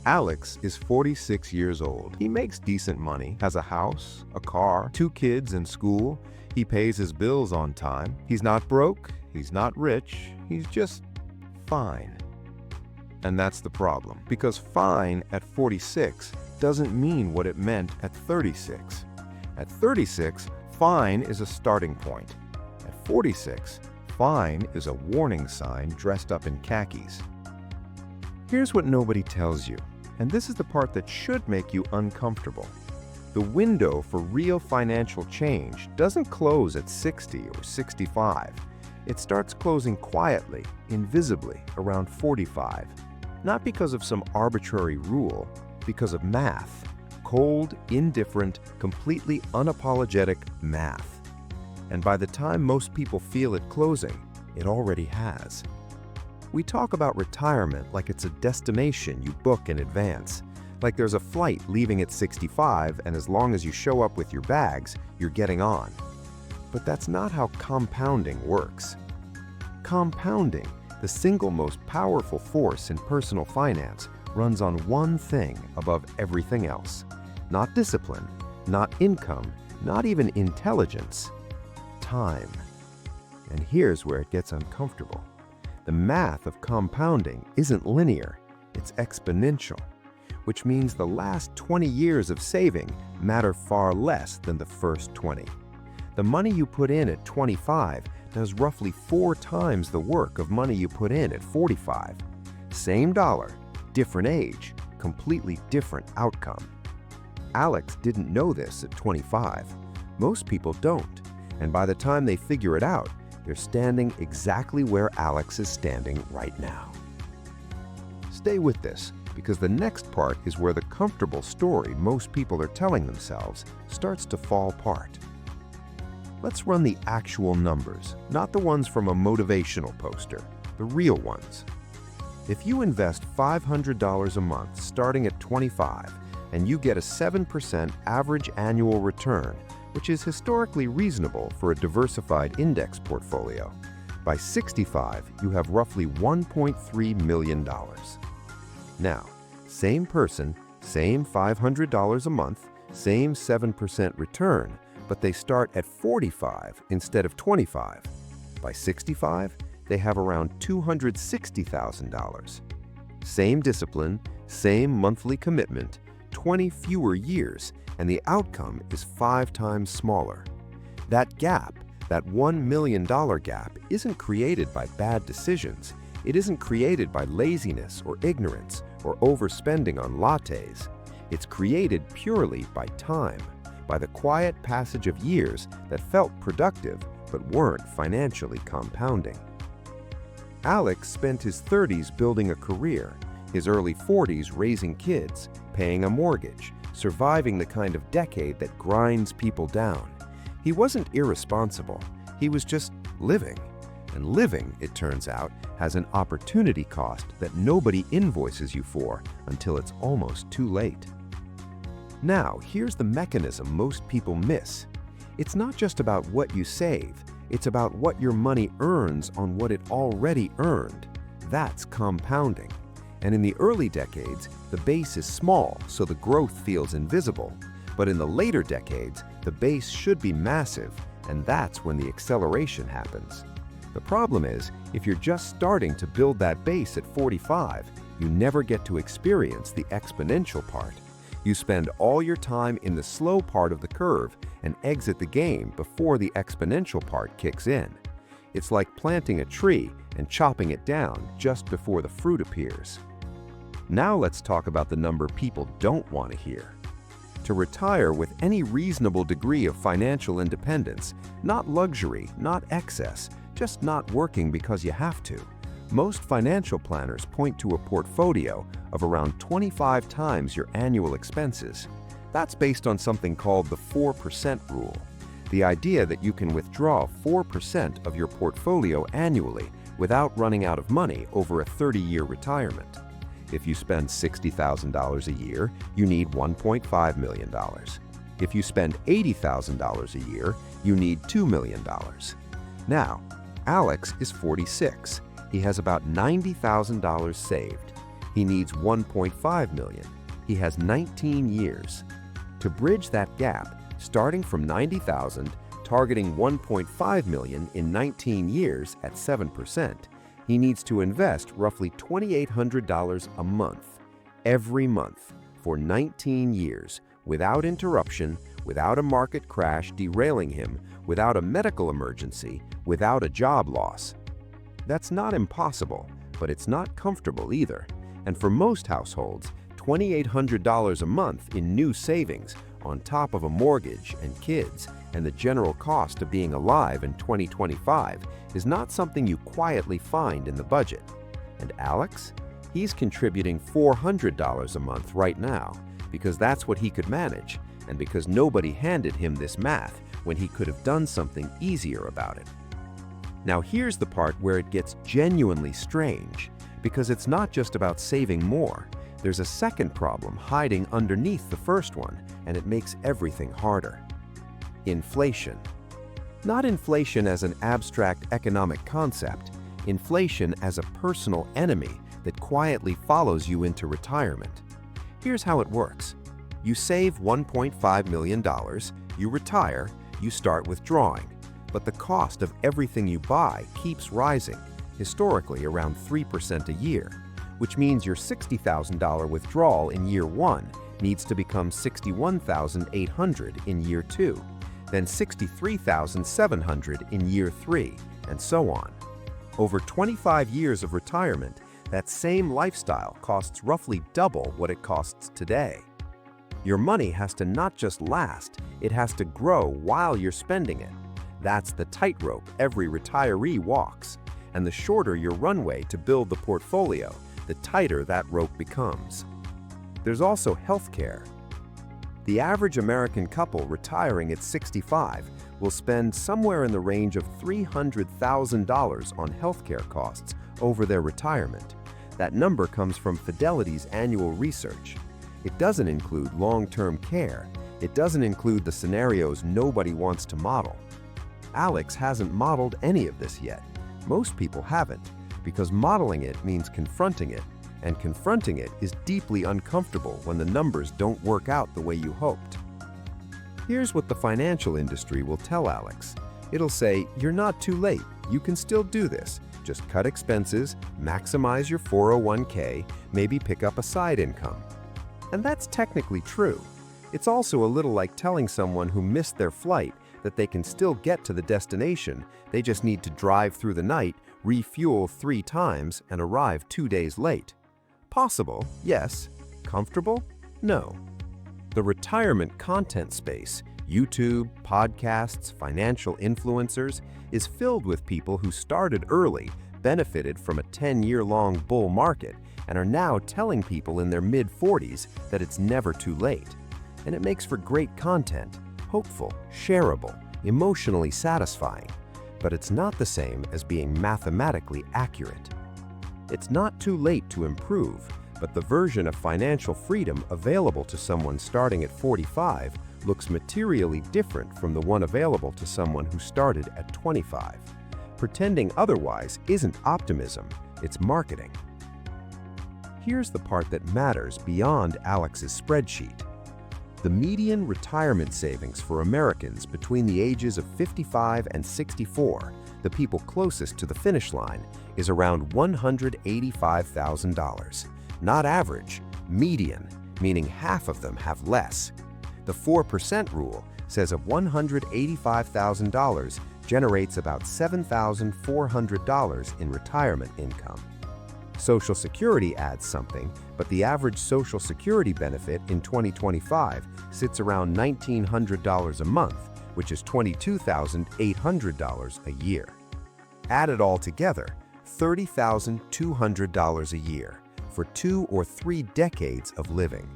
Alex is 46 years old. He makes decent money, has a house, a car, 2 kids in school. He pays his bills on time. He's not broke, he's not rich, he's just fine. And that's the problem, because fine at 46 doesn't mean what it meant at 36. At 36, fine is a starting point. At 46, fine is a warning sign dressed up in khakis. Here's what nobody tells you, and this is the part that should make you uncomfortable. The window for real financial change doesn't close at 60 or 65. It starts closing quietly, invisibly, around 45. Not because of some arbitrary rule, because of math. Cold, indifferent, completely unapologetic math. And by the time most people feel it closing, it already has. We talk about retirement like it's a destination you book in advance, like there's a flight leaving at 65 and as long as you show up with your bags, you're getting on. But that's not how compounding works. Compounding, the single most powerful force in personal finance, runs on one thing above everything else. Not discipline, not income, not even intelligence. Time. And here's where it gets uncomfortable. The math of compounding isn't linear, it's exponential, which means the last 20 years of saving matter far less than the first 20. The money you put in at 25 does roughly 4 times the work of money you put in at 45. Same dollar, different age, completely different outcome. Alex didn't know this at 25. Most people don't, and by the time they figure it out, they're standing exactly where Alex is standing right now. Stay with this, because the next part is where the comfortable story most people are telling themselves starts to fall apart. Let's run the actual numbers, not the ones from a motivational poster, the real ones. If you invest $500 a month starting at 25 and you get a 7% average annual return, which is historically reasonable for a diversified index portfolio, by 65 you have roughly $1.3 million. Now, same person, same $500 a month, same 7% return, but they start at 45 instead of 25. By 65, they have around $260,000. Same discipline, same monthly commitment, 20 fewer years, and the outcome is 5 times smaller. That gap, that $1 million gap, isn't created by bad decisions. It isn't created by laziness or ignorance or overspending on lattes. It's created purely by time, by the quiet passage of years that felt productive but weren't financially compounding. Alex spent his 30s building a career, his early 40s raising kids, paying a mortgage, surviving the kind of decade that grinds people down. He wasn't irresponsible, he was just living. And living, it turns out, has an opportunity cost that nobody invoices you for until it's almost too late. Now, here's the mechanism most people miss. It's not just about what you save, it's about what your money earns on what it already earned. That's compounding. And in the early decades, the base is small, so the growth feels invisible. But in the later decades, the base should be massive, and that's when the acceleration happens. The problem is, if you're just starting to build that base at 45, you never get to experience the exponential part. You spend all your time in the slow part of the curve and exit the game before the exponential part kicks in. It's like planting a tree and chopping it down just before the fruit appears. Now let's talk about the number people don't want to hear. To retire with any reasonable degree of financial independence, not luxury, not excess, just not working because you have to, most financial planners point to a portfolio of around 25 times your annual expenses. That's based on something called the 4% rule, the idea that you can withdraw 4% of your portfolio annually without running out of money over a 30-year retirement. If you spend $60,000 a year, you need $1.5 million. If you spend $80,000 a year, you need $2 million. Now, Alex is 46. He has about $90,000 saved. He needs $1.5 million. He has 19 years. To bridge that gap, starting from $90,000, targeting $1.5 million in 19 years at 7%, he needs to invest roughly $2,800 a month, every month, for 19 years, without interruption, without a market crash derailing him, without a medical emergency, without a job loss. That's not impossible, but it's not comfortable either. And for most households, $2,800 a month in new savings, on top of a mortgage and kids and the general cost of being alive in 2025, is not something you quietly find in the budget. And Alex? He's contributing $400 a month right now because that's what he could manage, and because nobody handed him this math when he could have done something easier about it. Now here's the part where it gets genuinely strange, because it's not just about saving more. There's a second problem hiding underneath the first one, and it makes everything harder. Inflation. Not inflation as an abstract economic concept, inflation as a personal enemy that quietly follows you into retirement. Here's how it works. You save $1.5 million, you retire, you start withdrawing, but the cost of everything you buy keeps rising, historically around 3% a year, which means your $60,000 withdrawal in year 1 needs to become $61,800 in year 2, then $63,700 in year 3, and so on. Over 25 years of retirement, that same lifestyle costs roughly double what it costs today. Your money has to not just last, it has to grow while you're spending it. That's the tightrope every retiree walks, and the shorter your runway to build the portfolio, the tighter that rope becomes. There's also healthcare. The average American couple retiring at 65 will spend somewhere in the range of $300,000 on healthcare costs over their retirement. That number comes from Fidelity's annual research. It doesn't include long-term care. It doesn't include the scenarios nobody wants to model. Alex hasn't modeled any of this yet. Most people haven't, because modeling it means confronting it, and confronting it is deeply uncomfortable when the numbers don't work out the way you hoped. Here's what the financial industry will tell Alex. It'll say, "You're not too late. You can still do this. Just cut expenses, maximize your 401k, maybe pick up a side income." And that's technically true. It's also a little like telling someone who missed their flight that they can still get to the destination, they just need to drive through the night, refuel 3 times, and arrive 2 days late. Possible, yes. Comfortable? No. The retirement content space, YouTube, podcasts, financial influencers, is filled with people who started early, benefited from a 10-year-long bull market, and are now telling people in their mid-40s that it's never too late. And it makes for great content, hopeful, shareable, emotionally satisfying. But it's not the same as being mathematically accurate. It's not too late to improve, but the version of financial freedom available to someone starting at 45 looks materially different from the one available to someone who started at 25. Pretending otherwise isn't optimism, it's marketing. Here's the part that matters beyond Alex's spreadsheet. The median retirement savings for Americans between the ages of 55 and 64, the people closest to the finish line, is around $185,000. Not average, median, meaning half of them have less. The 4% rule says of $185,000 generates about $7,400 in retirement income. Social Security adds something, but the average Social Security benefit in 2025 sits around $1,900 a month, which is $22,800 a year. Add it all together, $30,200 a year for 2 or 3 decades of living.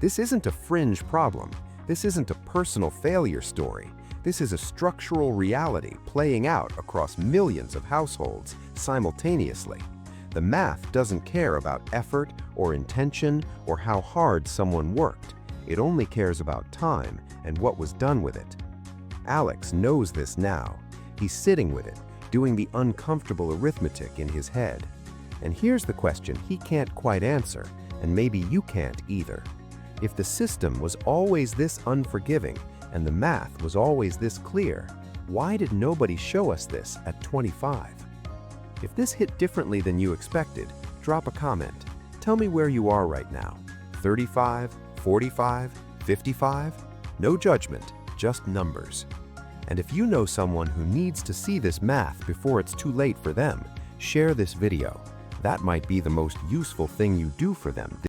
This isn't a fringe problem. This isn't a personal failure story. This is a structural reality playing out across millions of households simultaneously. The math doesn't care about effort or intention or how hard someone worked. It only cares about time and what was done with it. Alex knows this now. He's sitting with it, doing the uncomfortable arithmetic in his head. And here's the question he can't quite answer, and maybe you can't either. If the system was always this unforgiving and the math was always this clear, why did nobody show us this at 25? If this hit differently than you expected, drop a comment. Tell me where you are right now. 35, 45, 55? No judgment, just numbers. And if you know someone who needs to see this math before it's too late for them, share this video. That might be the most useful thing you do for them